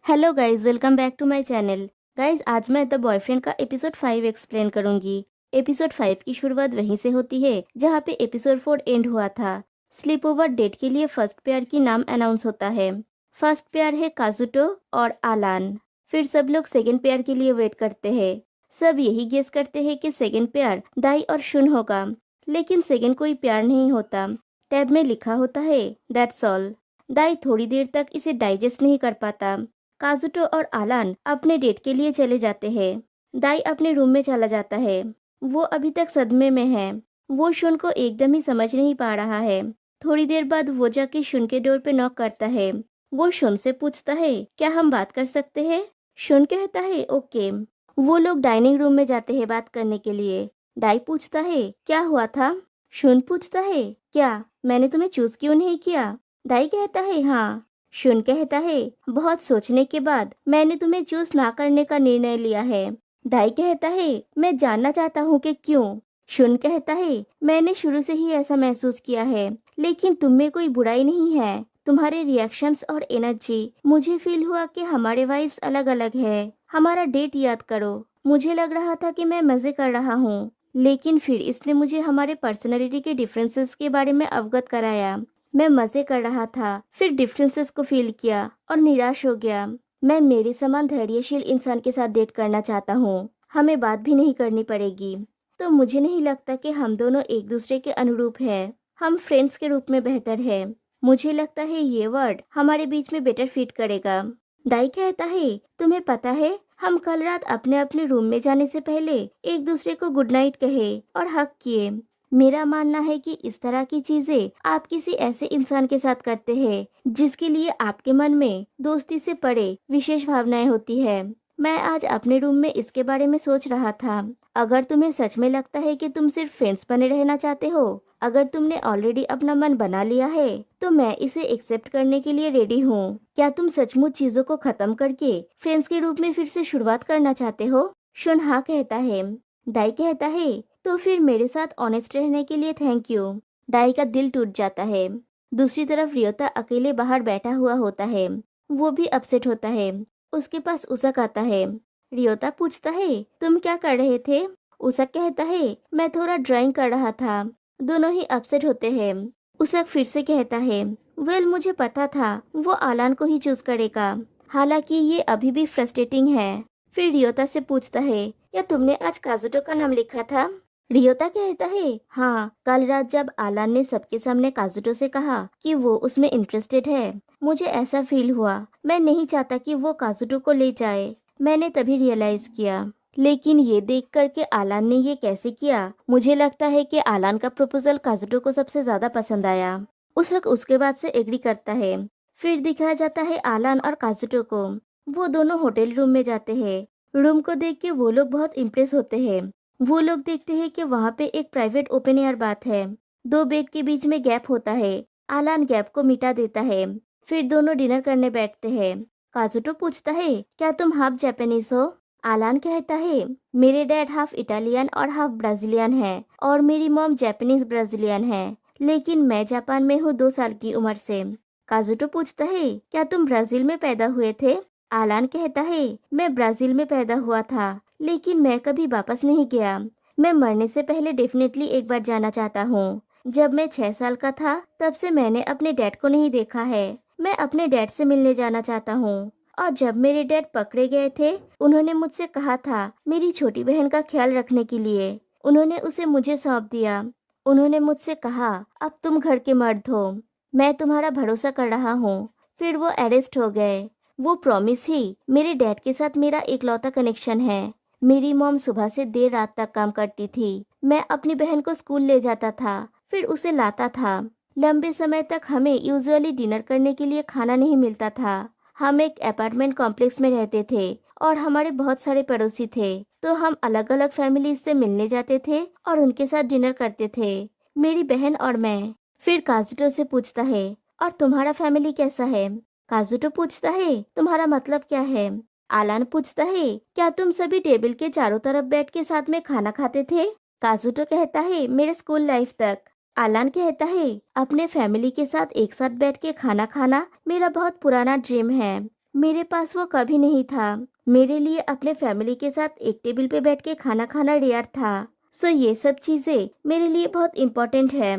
Hello guys, welcome back to my channel. Guys, आज मैं the boyfriend का episode 5 explain करूंगी। एपिसोड 5 की शुरुआत वहीं से होती है जहां पे एपिसोड 4 एंड हुआ था। स्लीप ओवर डेट के लिए फर्स्ट पेयर की नाम अनाउंस होता है। फर्स्ट पेयर है काजुटो और आलान। फिर सब लोग सेकंड पेयर के लिए वेट करते हैं। सब यही गेस करते हैं कि सेकंड पेयर दाई और शुन होगा, लेकिन सेकंड कोई पेयर नहीं होता। टैब में लिखा होता है दैट्स ऑल। दाई थोड़ी देर तक इसे डाइजेस्ट नहीं कर पाता। काजुटो और आलान अपने डेट के लिए चले जाते हैं। दाई अपने रूम में चला जाता है। वो अभी तक सदमे में है। वो शुन को एकदम ही समझ नहीं पा रहा है। थोड़ी देर बाद वो जाके शुन के डोर पे नॉक करता है। वो शुन से पूछता है क्या हम बात कर सकते हैं। शुन कहता है ओके। वो लोग डाइनिंग रूम में जाते हैं बात करने के लिए। दाई पूछता है क्या हुआ था। शुन पूछता है क्या मैंने तुम्हें चूज क्यों नहीं किया। दाई कहता है हाँ। शुन कहता है बहुत सोचने के बाद मैंने तुम्हें चूज ना करने का निर्णय लिया है। दाई कहता है मैं जानना चाहता हूँ कि क्यों। शुन कहता है मैंने शुरू से ही ऐसा महसूस किया है, लेकिन तुम में कोई बुराई नहीं है। तुम्हारे रिएक्शंस और एनर्जी, मुझे फील हुआ कि हमारे वाइफ्स अलग अलग है। हमारा डेट याद करो। मुझे लग रहा था कि मैं मजे कर रहा हूँ, लेकिन फिर इसने मुझे हमारे पर्सनैलिटी के डिफरेंसेस के बारे में अवगत कराया। मैं मजे कर रहा था, फिर डिफरेंसेस को फील किया और निराश हो गया। मैं मेरे समान धैर्यशील इंसान के साथ डेट करना चाहता हूँ। हमें बात भी नहीं करनी पड़ेगी। तो मुझे नहीं लगता कि हम दोनों एक दूसरे के अनुरूप हैं। हम फ्रेंड्स के रूप में बेहतर है। मुझे लगता है ये वर्ड हमारे बीच में बेटर फिट करेगा। दाई कहता है तुम्हें पता है हम कल रात अपने अपने रूम में जाने से पहले एक दूसरे को गुड नाइट कहे और हक किए। मेरा मानना है कि इस तरह की चीजें आप किसी ऐसे इंसान के साथ करते हैं जिसके लिए आपके मन में दोस्ती से परे विशेष भावनाएं होती है। मैं आज अपने रूम में इसके बारे में सोच रहा था। अगर तुम्हें सच में लगता है कि तुम सिर्फ फ्रेंड्स बने रहना चाहते हो, अगर तुमने ऑलरेडी अपना मन बना लिया है, तो मैं इसे एक्सेप्ट करने के लिए रेडी हूँ। क्या तुम सचमुच चीजों को खत्म करके फ्रेंड्स के रूप में फिर से शुरुआत करना चाहते हो। शुन हाँ कहता है। दाई कहता है तो फिर मेरे साथ ऑनेस्ट रहने के लिए थैंक यू। दाई का दिल टूट जाता है। दूसरी तरफ रियोता अकेले बाहर बैठा हुआ होता है। वो भी अपसेट होता है। उसके पास उसक आता है। रियोता पूछता है तुम क्या कर रहे थे। उसक कहता है मैं थोड़ा ड्राइंग कर रहा था। दोनों ही अपसेट होते हैं। उसक फिर से कहता है वेल मुझे पता था वो आलान को ही चूज करेगा, हालांकि ये अभी भी फ्रस्ट्रेटिंग है। फिर रियोता से पूछता है क्या तुमने आज काजुटो का नाम लिखा था। रियोता कहता है हाँ, कल रात जब आलान ने सबके सामने काजुटो से कहा कि वो उसमें इंटरेस्टेड है, मुझे ऐसा फील हुआ मैं नहीं चाहता कि वो काजुटो को ले जाए। मैंने तभी रियलाइज किया, लेकिन ये देख कर के आलान ने ये कैसे किया। मुझे लगता है कि आलान का प्रपोजल काजुटो को सबसे ज्यादा पसंद आया। उसके बाद से एग्री करता है। फिर दिखाया जाता है आलान और काजुटो को। वो दोनों होटल रूम में जाते हैं। रूम को देख के वो लोग बहुत इम्प्रेस होते हैं। वो लोग देखते हैं कि वहाँ पे एक प्राइवेट ओपन एयर बाथ है। दो बेड के बीच में गैप होता है। आलान गैप को मिटा देता है। फिर दोनों डिनर करने बैठते हैं। काजुटो पूछता है क्या तुम हाफ जापानीज हो। आलान कहता है मेरे डैड हाफ इटालियन और हाफ ब्राजीलियन है और मेरी मॉम जापानीज ब्राजीलियन है, लेकिन मैं जापान में हूँ 2 साल की उम्र से। काजुटो पूछता है क्या तुम ब्राजील में पैदा हुए थे। आलान कहता है मैं ब्राजील में पैदा हुआ था, लेकिन मैं कभी वापस नहीं गया। मैं मरने से पहले डेफिनेटली एक बार जाना चाहता हूँ। जब मैं 6 साल का था तब से मैंने अपने डैड को नहीं देखा है। मैं अपने डैड से मिलने जाना चाहता हूँ। और जब मेरे डैड पकड़े गए थे, उन्होंने मुझसे कहा था मेरी छोटी बहन का ख्याल रखने के लिए। उन्होंने उसे मुझे सौंप दिया। उन्होंने मुझसे कहा अब तुम घर के मर्द हो, मैं तुम्हारा भरोसा कर रहा हूँ। फिर वो अरेस्ट हो गए। वो प्रॉमिस ही मेरे डैड के साथ मेरा इकलौता कनेक्शन है। मेरी मॉम सुबह से देर रात तक काम करती थी। मैं अपनी बहन को स्कूल ले जाता था, फिर उसे लाता था। लंबे समय तक हमें यूजुअली डिनर करने के लिए खाना नहीं मिलता था। हम एक अपार्टमेंट कॉम्प्लेक्स में रहते थे और हमारे बहुत सारे पड़ोसी थे, तो हम अलग अलग फैमिलीज से मिलने जाते थे और उनके साथ डिनर करते थे, मेरी बहन और मैं। फिर काजुटो से पूछता है और तुम्हारा फैमिली कैसा है। काजुटो पूछता है तुम्हारा मतलब क्या है। आलान पूछता है क्या तुम सभी टेबल के चारों तरफ बैठ के साथ में खाना खाते थे। काजुटो कहता है मेरे स्कूल लाइफ तक। आलान कहता है अपने फैमिली के साथ एक साथ बैठ के खाना खाना मेरा बहुत पुराना ड्रीम है। मेरे पास वो कभी नहीं था। मेरे लिए अपने फैमिली के साथ एक टेबल पे बैठ के खाना खाना रेयर था। सो ये सब चीजें मेरे लिए बहुत इम्पोर्टेंट है।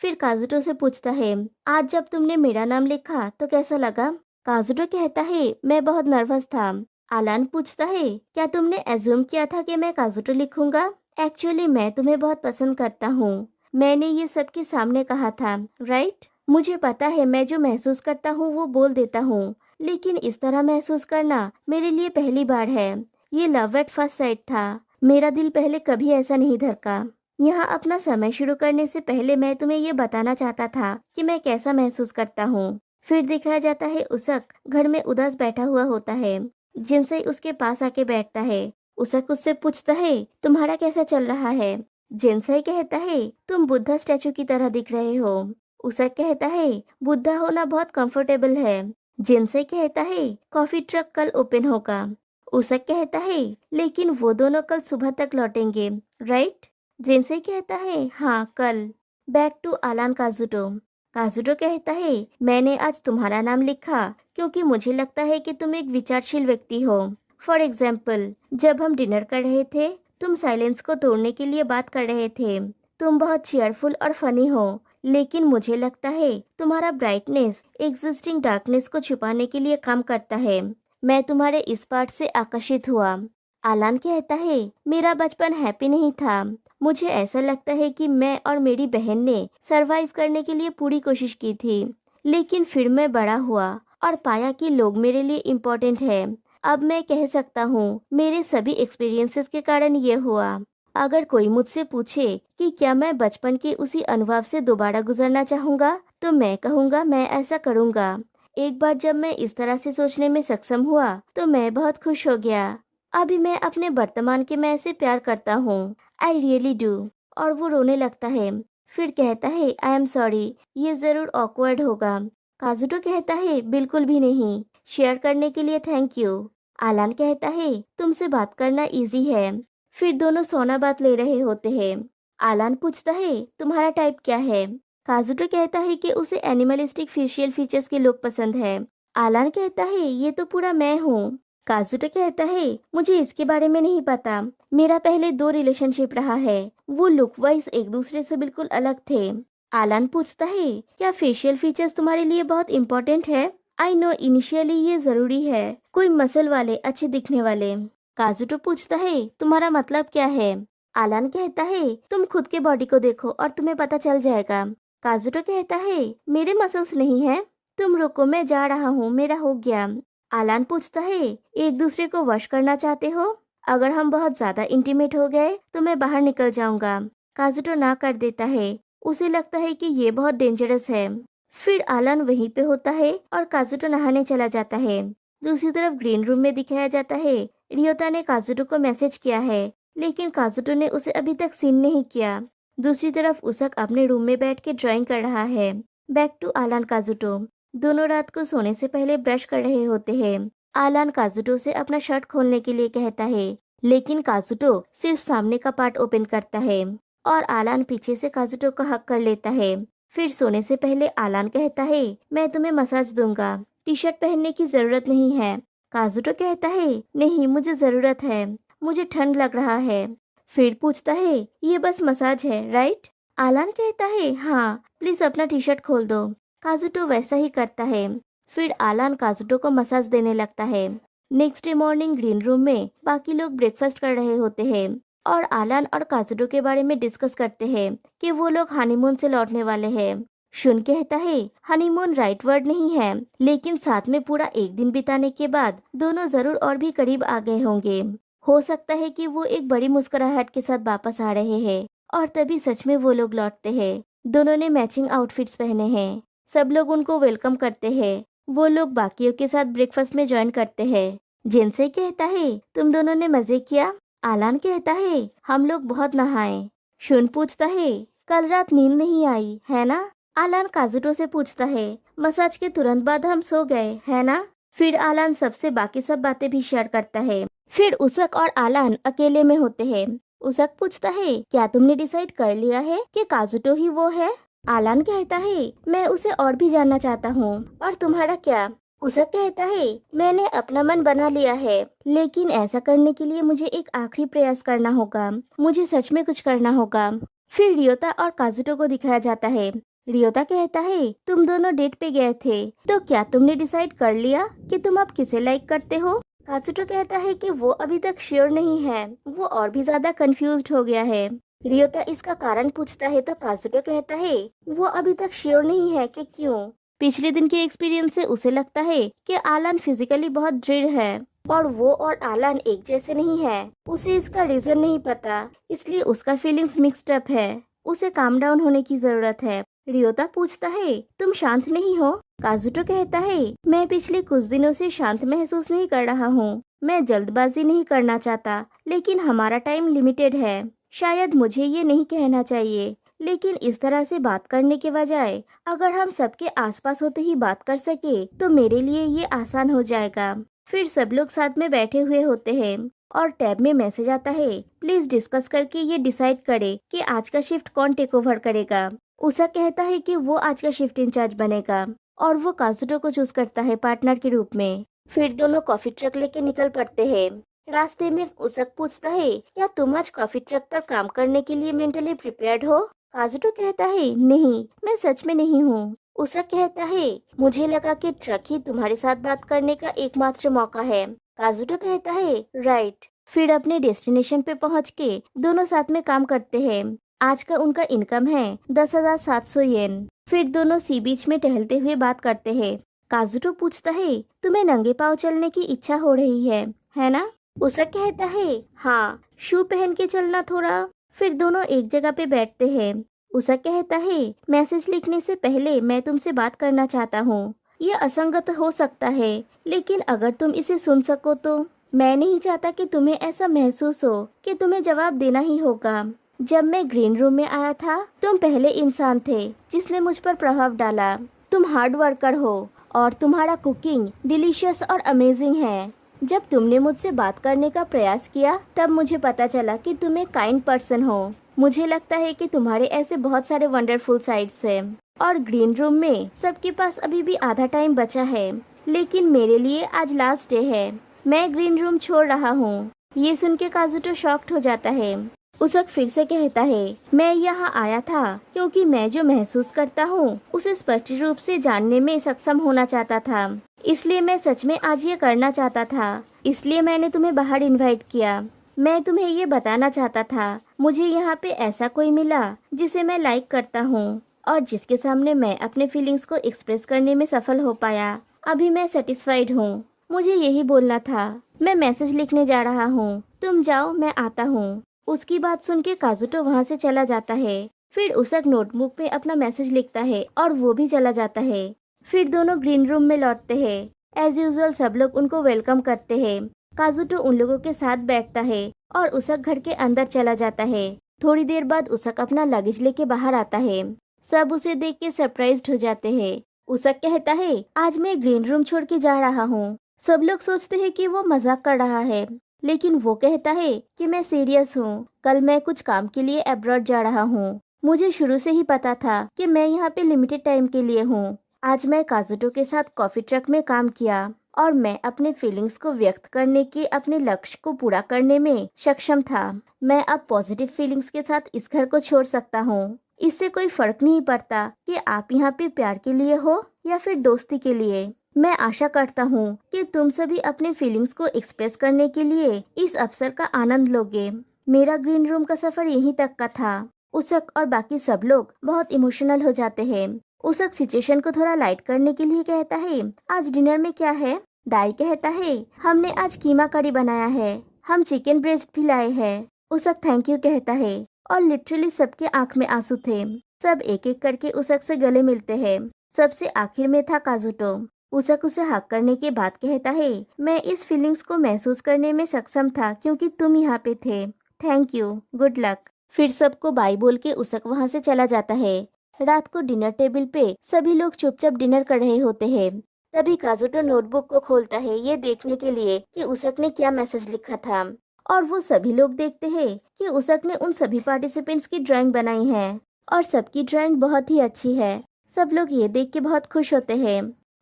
फिर काजुटो से पूछता है, आज जब तुमने मेरा नाम लिखा तो कैसा लगा? काजुटो कहता है, मैं बहुत नर्वस था। आलान पूछता है, क्या तुमने एज्यूम किया था कि मैं काजुटो लिखूंगा? एक्चुअली मैं तुम्हें बहुत पसंद करता हूँ। मैंने ये सबके सामने कहा था, राइट? मुझे पता है मैं जो महसूस करता हूँ वो बोल देता हूँ, लेकिन इस तरह महसूस करना मेरे लिए पहली बार है। ये लव एट फर्स्ट साइट था। मेरा दिल पहले कभी ऐसा नहीं धड़का। यहाँ अपना समय शुरू करने से पहले मैं तुम्हें ये बताना चाहता था कि मैं कैसा महसूस करता हूँ। फिर दिखाया जाता है उसक घर में उदास बैठा हुआ होता है। जिनसे उसके पास आके बैठता है। उसक उससे पूछता है, तुम्हारा कैसा चल रहा है? जिनसे कहता है, तुम बुद्धा स्टैचू की तरह दिख रहे हो। उसक कहता है, बुद्धा होना बहुत कंफर्टेबल है। जिनसे कहता है, कॉफी ट्रक कल ओपन होगा। उसक कहता है, लेकिन वो दोनों कल सुबह तक लौटेंगे, राइट? जिनसे कहता है, हाँ कल। Back to Alan काजुटो। काजुटो कहता है, मैंने आज तुम्हारा नाम लिखा क्योंकि मुझे लगता है कि तुम एक विचारशील व्यक्ति हो। फॉर एग्जाम्पल, जब हम डिनर कर रहे थे, तुम साइलेंस को तोड़ने के लिए बात कर रहे थे। तुम बहुत चीयरफुल और फनी हो, लेकिन मुझे लगता है तुम्हारा ब्राइटनेस एग्जिस्टिंग डार्कनेस को छुपाने के लिए काम करता है। मैं तुम्हारे इस पार्ट से आकर्षित हुआ। आलान कहता है, मेरा बचपन हैप्पी नहीं था। मुझे ऐसा लगता है कि मैं और मेरी बहन ने सरवाइव करने के लिए पूरी कोशिश की थी, लेकिन फिर मैं बड़ा हुआ और पाया कि लोग मेरे लिए इम्पोर्टेंट है। अब मैं कह सकता हूँ मेरे सभी एक्सपीरियंसेस के कारण ये हुआ। अगर कोई मुझसे पूछे कि क्या मैं बचपन के उसी अनुभव से दोबारा गुजरना चाहूँगा, तो मैं कहूँगा मैं ऐसा करूँगा। एक बार जब मैं इस तरह से सोचने में सक्षम हुआ तो मैं बहुत खुश हो गया। अभी मैं अपने वर्तमान के मैं से प्यार करता हूँ। I really do. और वो रोने लगता है। फिर कहता है, आई एम सॉरी, ये जरूर ऑकवर्ड होगा। काजुटो कहता है, बिल्कुल भी नहीं। शेयर करने के लिए थैंक यू। आलान कहता है, तुमसे बात करना इजी है। फिर दोनों सोना बात ले रहे होते हैं। आलान पूछता है, तुम्हारा टाइप क्या है? काजुटो कहता है कि उसे एनिमलिस्टिक फेशियल फीचर्स के लोग पसंद है। आलान कहता है, ये तो पूरा मैं हूँ। काजुटो कहता है, मुझे इसके बारे में नहीं पता। मेरा पहले 2 रिलेशनशिप रहा है। वो लुक वाइज एक दूसरे से बिल्कुल अलग थे। आलान पूछता है, क्या फेशियल फीचर्स तुम्हारे लिए बहुत इम्पोर्टेंट है? आई नो इनिशियली ये जरूरी है, कोई मसल वाले अच्छे दिखने वाले। काजुटो पूछता है, तुम्हारा मतलब क्या है? आलान कहता है, तुम खुद के बॉडी को देखो और तुम्हें पता चल जाएगा। काजुटो कहता है, मेरे मसल्स नहीं है। तुम रुको, मैं जा रहा हूँ, मेरा हो गया। आलान पूछता है, एक दूसरे को वश करना चाहते हो? अगर हम बहुत ज्यादा इंटीमेट हो गए तो मैं बाहर निकल जाऊंगा। काजुटो ना कर देता है। उसे लगता है कि ये बहुत डेंजरस है। फिर आलान वहीं पे होता है और काजुटो नहाने चला जाता है। दूसरी तरफ ग्रीन रूम में दिखाया जाता है, रियोता ने काजुटो को मैसेज किया है, लेकिन काजुटो ने उसे अभी तक सीन नहीं किया। दूसरी तरफ उसक अपने रूम में बैठ के ड्राइंग कर रहा है। Back to Alan Kazuto. दोनों रात को सोने से पहले ब्रश कर रहे होते हैं। आलान काजुटो से अपना शर्ट खोलने के लिए कहता है, लेकिन काजुटो सिर्फ सामने का पार्ट ओपन करता है और आलान पीछे से काजुटो को हक कर लेता है। फिर सोने से पहले आलान कहता है, मैं तुम्हें मसाज दूंगा, टी शर्ट पहनने की जरूरत नहीं है। काजुटो कहता है, नहीं मुझे जरूरत है, मुझे ठंड लग रहा है। फिर पूछता है, ये बस मसाज है, राइट? आलान कहता है, हाँ प्लीज अपना टी शर्ट खोल दो। काजुटो वैसा ही करता है। फिर आलान काजुटो को मसाज देने लगता है। Next day morning green room में बाकी लोग ब्रेकफास्ट कर रहे होते हैं और आलान और काजुटो के बारे में डिस्कस करते हैं कि वो लोग हनीमून से लौटने वाले हैं। शुन कहता है, हनीमून राइट वर्ड नहीं है, लेकिन साथ में पूरा एक दिन बिताने के बाद दोनों जरूर और भी करीब आ गए होंगे। हो सकता है कि वो एक बड़ी मुस्कुराहट के साथ वापस आ रहे हैं और तभी सच में वो लोग लौटते हैं। दोनों ने मैचिंग आउटफिट्स पहने हैं। सब लोग उनको वेलकम करते हैं। वो लोग बाकियों के साथ ब्रेकफास्ट में ज्वाइन करते हैं। जिनसे कहता है, तुम दोनों ने मजे किया? आलान कहता है, हम लोग बहुत नहाए। शुन पूछता है, कल रात नींद नहीं आई है ना? आलान काजुटो से पूछता है, मसाज के तुरंत बाद हम सो गए है ना? फिर आलान सबसे बाकी सब बातें भी शेयर करता है। फिर उसक और आलान अकेले में होते हैं। उसक पूछता है, क्या तुमने डिसाइड कर लिया है कि काजुटो ही वो है? आलान कहता है, मैं उसे और भी जानना चाहता हूँ। और तुम्हारा क्या? उसक कहता है मैंने अपना मन बना लिया है, लेकिन ऐसा करने के लिए मुझे एक आखिरी प्रयास करना होगा। मुझे सच में कुछ करना होगा। फिर रियोता और काजुटो को दिखाया जाता है। रियोता कहता है तुम दोनों डेट पे गए थे, तो क्या तुमने डिसाइड कर लिया कि तुम अब किसे लाइक करते हो? काजुटो कहता है कि वो अभी तक श्योर नहीं है, वो और भी ज्यादा कंफ्यूज्ड हो गया है। रियोता इसका कारण पूछता है तो काजुटो कहता है वो अभी तक श्योर नहीं है कि क्यों। पिछले दिन के एक्सपीरियंस से उसे लगता है कि आलान फिजिकली बहुत दृढ़ है और वो और आलान एक जैसे नहीं है। उसे इसका रीजन नहीं पता, इसलिए उसका फीलिंग्स मिक्स्ड अप है। उसे काम डाउन होने की जरूरत है। रियोता पूछता है तुम शांत नहीं हो? काजुटो कहता है मैं पिछले कुछ दिनों से शांत महसूस नहीं कर रहा हूँ। मैं जल्दबाजी नहीं करना चाहता, लेकिन हमारा टाइम लिमिटेड है। शायद मुझे ये नहीं कहना चाहिए, लेकिन इस तरह से बात करने के बजाय अगर हम सबके आसपास होते ही बात कर सके तो मेरे लिए ये आसान हो जाएगा। फिर सब लोग साथ में बैठे हुए होते हैं और टैब में मैसेज आता है प्लीज डिस्कस करके ये डिसाइड करे कि आज का शिफ्ट कौन टेक ओवर करेगा। उषा कहता है कि वो आज का शिफ्ट इंचार्ज बनेगा और वो काजुटो को चूज करता है पार्टनर के रूप में। फिर दोनों कॉफी ट्रक लेके निकल पड़ते हैं। रास्ते में उसक पूछता है क्या तुम आज कॉफी ट्रक पर काम करने के लिए मेंटली प्रिपेयर्ड हो? काजुटो कहता है नहीं, मैं सच में नहीं हूँ। उसक कहता है मुझे लगा कि ट्रक ही तुम्हारे साथ बात करने का एकमात्र मौका है। काजुटो कहता है राइट। फिर अपने डेस्टिनेशन पे पहुँच के दोनों साथ में काम करते हैं। आज का उनका इनकम है 10,700 येन। फिर दोनों सी बीच में टहलते हुए बात करते हैं। काजुटो पूछता है तुम्हें नंगे पाँव चलने की इच्छा हो रही है ना? उसक कहता है हाँ, शू पहन के चलना थोड़ा। फिर दोनों एक जगह पे बैठते हैं। उसक कहता है मैसेज लिखने से पहले मैं तुमसे बात करना चाहता हूँ। ये असंगत हो सकता है, लेकिन अगर तुम इसे सुन सको तो। मैं नहीं चाहता कि तुम्हें ऐसा महसूस हो कि तुम्हें जवाब देना ही होगा। जब मैं ग्रीन रूम में आया था तुम पहले इंसान थे जिसने मुझ पर प्रभाव डाला। तुम हार्ड वर्कर हो और तुम्हारा कुकिंग डिलीशियस और अमेजिंग है। जब तुमने मुझसे बात करने का प्रयास किया तब मुझे पता चला कि तुम एक काइंड पर्सन हो। मुझे लगता है कि तुम्हारे ऐसे बहुत सारे वंडरफुल साइड्स हैं और ग्रीन रूम में सबके पास अभी भी आधा टाइम बचा है, लेकिन मेरे लिए आज लास्ट डे है। मैं ग्रीन रूम छोड़ रहा हूँ। ये सुन के काजुटो शॉक्ड हो जाता है। उसक फिर से कहता है मैं यहाँ आया था क्योंकि मैं जो महसूस करता हूँ उसे स्पष्ट रूप से जानने में सक्षम होना चाहता था। इसलिए मैं सच में आज ये करना चाहता था, इसलिए मैंने तुम्हें बाहर इनवाइट किया। मैं तुम्हें ये बताना चाहता था मुझे यहाँ पे ऐसा कोई मिला जिसे मैं लाइक करता हूँ और जिसके सामने मैं अपने फीलिंग्स को एक्सप्रेस करने में सफल हो पाया। अभी मैं सेटिस्फाइड हूँ। मुझे यही बोलना था। मैं मैसेज लिखने जा रहा हूँ, तुम जाओ, मैं आता हूँ। उसकी बात सुन के काजुटो वहाँ से चला जाता है। फिर उसक नोटबुक में अपना मैसेज लिखता है और वो भी चला जाता है। फिर दोनों ग्रीन रूम में लौटते हैं। एज यूजुअल सब लोग उनको वेलकम करते हैं। काजुटो उन लोगों के साथ बैठता है और उसक घर के अंदर चला जाता है। थोड़ी देर बाद उसक अपना लगेज लेके बाहर आता है। सब उसे देख के सरप्राइज्ड हो जाते हैं। उसक कहता है आज मैं ग्रीन रूम छोड़ के जा रहा हूँ। सब लोग सोचते हैं कि वो मजाक कर रहा है, लेकिन वो कहता है कि मैं सीरियस हूँ। कल मैं कुछ काम के लिए अब्रॉड जा रहा हूँ। मुझे शुरू से ही पता था कि मैं यहाँ पे लिमिटेड टाइम के लिए हूँ। आज मैं काजुटो के साथ कॉफी ट्रक में काम किया और मैं अपने फीलिंग्स को व्यक्त करने के अपने लक्ष्य को पूरा करने में सक्षम था। मैं अब पॉजिटिव फीलिंग्स के साथ इस घर को छोड़ सकता हूँ। इससे कोई फर्क नहीं पड़ता कि आप यहाँ पे प्यार के लिए हो या फिर दोस्ती के लिए। मैं आशा करता हूँ कि तुम सभी अपने फीलिंग्स को एक्सप्रेस करने के लिए इस अवसर का आनंद लोगे। मेरा ग्रीन रूम का सफर यहीं तक का था। उसक और बाकी सब लोग बहुत इमोशनल हो जाते हैं। उसक सिचुएशन को थोड़ा लाइट करने के लिए कहता है आज डिनर में क्या है? दाई कहता है हमने आज कीमा करी बनाया है, हम चिकन ब्रेस्ट भी लाए हैं। उसक थैंक यू कहता है और लिटरली सबके आंख में आंसू थे। सब एक एक करके उसक से गले मिलते हैं। सबसे आखिर में था काजुटो। उसक उसे हक करने के बाद कहता है मैं इस फीलिंग्स को महसूस करने में सक्षम था क्योंकि तुम यहाँ पे थे। Thank you, good luck. फिर सबको बाय बोल के उसक वहाँ से चला जाता है। रात को डिनर टेबल पे सभी लोग चुपचाप डिनर कर रहे होते हैं। तभी काजुटो नोटबुक को खोलता है ये देखने के लिए कि उसक ने क्या मैसेज लिखा था, और वो सभी लोग देखते हैं कि उसक ने उन सभी पार्टिसिपेंट्स की ड्राइंग बनाई है और सबकी ड्राइंग बहुत ही अच्छी है। सब लोग ये देख के बहुत खुश होते हैं।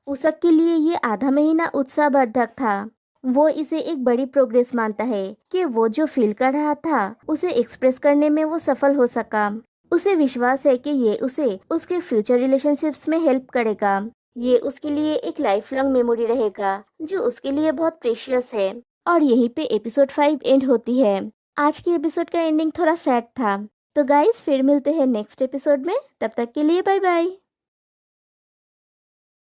उसक के लिए ये आधा महीना उत्साहवर्धक था। वो इसे एक बड़ी प्रोग्रेस मानता है कि वो जो फील कर रहा था उसे एक्सप्रेस करने में वो सफल हो सका। उसे विश्वास है कि ये उसे उसके फ्यूचर रिलेशनशिप्स में हेल्प करेगा। ये उसके लिए एक लाइफ लॉन्ग मेमोरी रहेगा जो उसके लिए बहुत प्रेशियस है। और यहीं पे एपिसोड 5 एंड होती है। आज की एपिसोड का एंडिंग थोड़ा सैड था। तो गाइस फिर मिलते हैं नेक्स्ट एपिसोड में, तब तक के लिए बाय बाय।